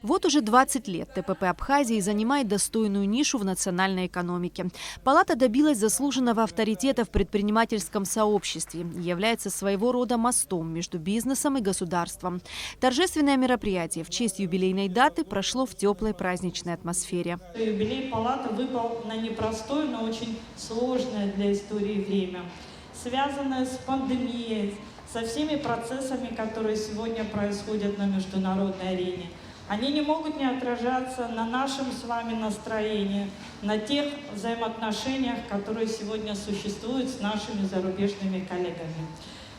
Вот уже 20 лет ТПП Абхазии занимает достойную нишу в национальной экономике. Палата добилась заслуженного авторитета в предпринимательском сообществе и является своего рода мостом между бизнесом и государством. Торжественное мероприятие в честь юбилейной даты прошло в теплой праздничной атмосфере. Юбилей палаты выпал на непростое, но очень сложное для истории время, связанное с пандемией, со всеми процессами, которые сегодня происходят на международной арене. Они не могут не отражаться на нашем с вами настроении, на тех взаимоотношениях, которые сегодня существуют с нашими зарубежными коллегами.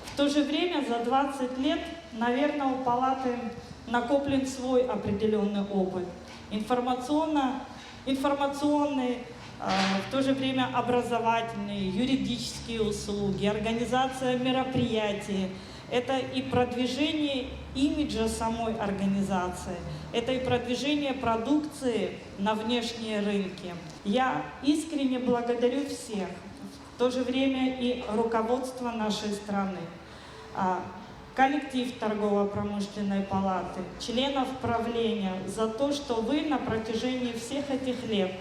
В то же время за 20 лет, наверное, у палаты накоплен свой определенный опыт. Информационный, в то же время образовательные, юридические услуги, организация мероприятий. Это и продвижение имиджа самой организации, это и продвижение продукции на внешние рынки. Я искренне благодарю всех, в то же время и руководство нашей страны, коллектив торгово-промышленной палаты, членов правления за то, что вы на протяжении всех этих лет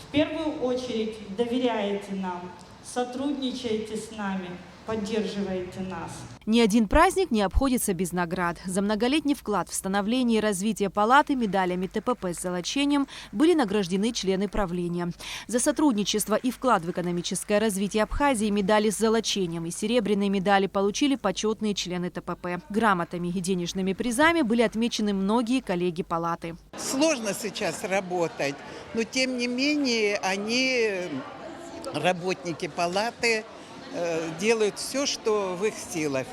в первую очередь доверяете нам, сотрудничаете с нами, поддерживаете нас. Ни один праздник не обходится без наград. За многолетний вклад в становление и развитие палаты медалями ТПП с золочением были награждены члены правления. За сотрудничество и вклад в экономическое развитие Абхазии медали с золочением и серебряные медали получили почетные члены ТПП. Грамотами и денежными призами были отмечены многие коллеги палаты. Сложно сейчас работать, но тем не менее они, работники палаты, делают все, что в их силах.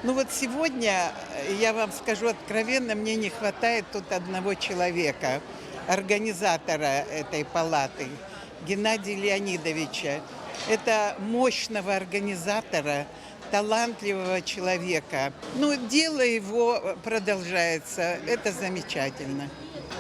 Ну вот сегодня, я вам скажу откровенно, мне не хватает тут одного человека, организатора этой палаты, Геннадия Леонидовича. Это мощного организатора, талантливого человека. Ну, дело его продолжается, это замечательно.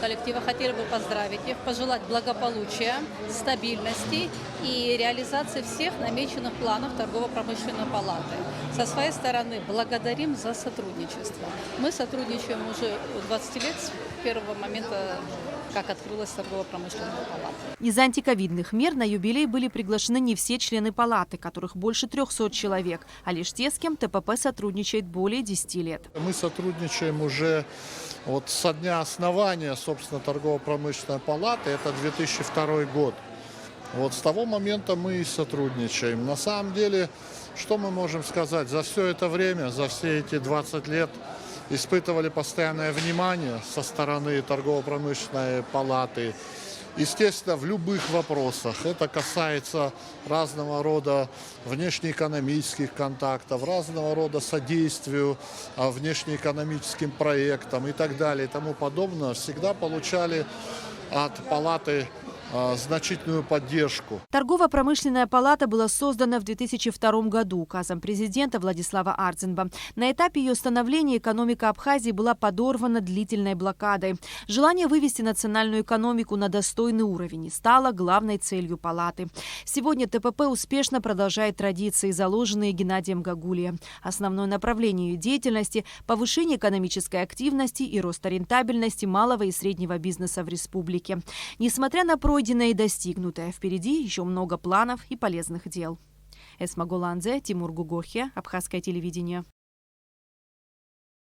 Коллектива хотели бы поздравить их, пожелать благополучия, стабильности и реализации всех намеченных планов торгово-промышленной палаты. Со своей стороны благодарим за сотрудничество. Мы сотрудничаем уже 20 лет с первого момента, как открылась торгово-промышленная палата. Из антиковидных мер на юбилей были приглашены не все члены палаты, которых больше 300 человек, а лишь те, с кем ТПП сотрудничает более 10 лет. Мы сотрудничаем уже со дня основания, собственно, торгово-промышленной палаты, это 2002 год. С того момента мы и сотрудничаем. На самом деле, что мы можем сказать? За все это время, за все эти 20 лет испытывали постоянное внимание со стороны торгово-промышленной палаты. Естественно, в любых вопросах. Это касается разного рода внешнеэкономических контактов, разного рода содействию внешнеэкономическим проектам и так далее и тому подобное. Всегда получали от палаты значительную поддержку. Торгово-промышленная палата была создана в 2002 году указом президента Владислава Ардзинба. На этапе ее становления экономика Абхазии была подорвана длительной блокадой. Желание вывести национальную экономику на достойный уровень стало главной целью палаты. Сегодня ТПП успешно продолжает традиции, заложенные Геннадием Гагулием. Основное направление ее деятельности – повышение экономической активности и роста рентабельности малого и среднего бизнеса в республике. Несмотря на пройденное и достигнутое, впереди еще много планов и полезных дел. Эсма Голандзе, Тимур Гугохе, Абхазское телевидение.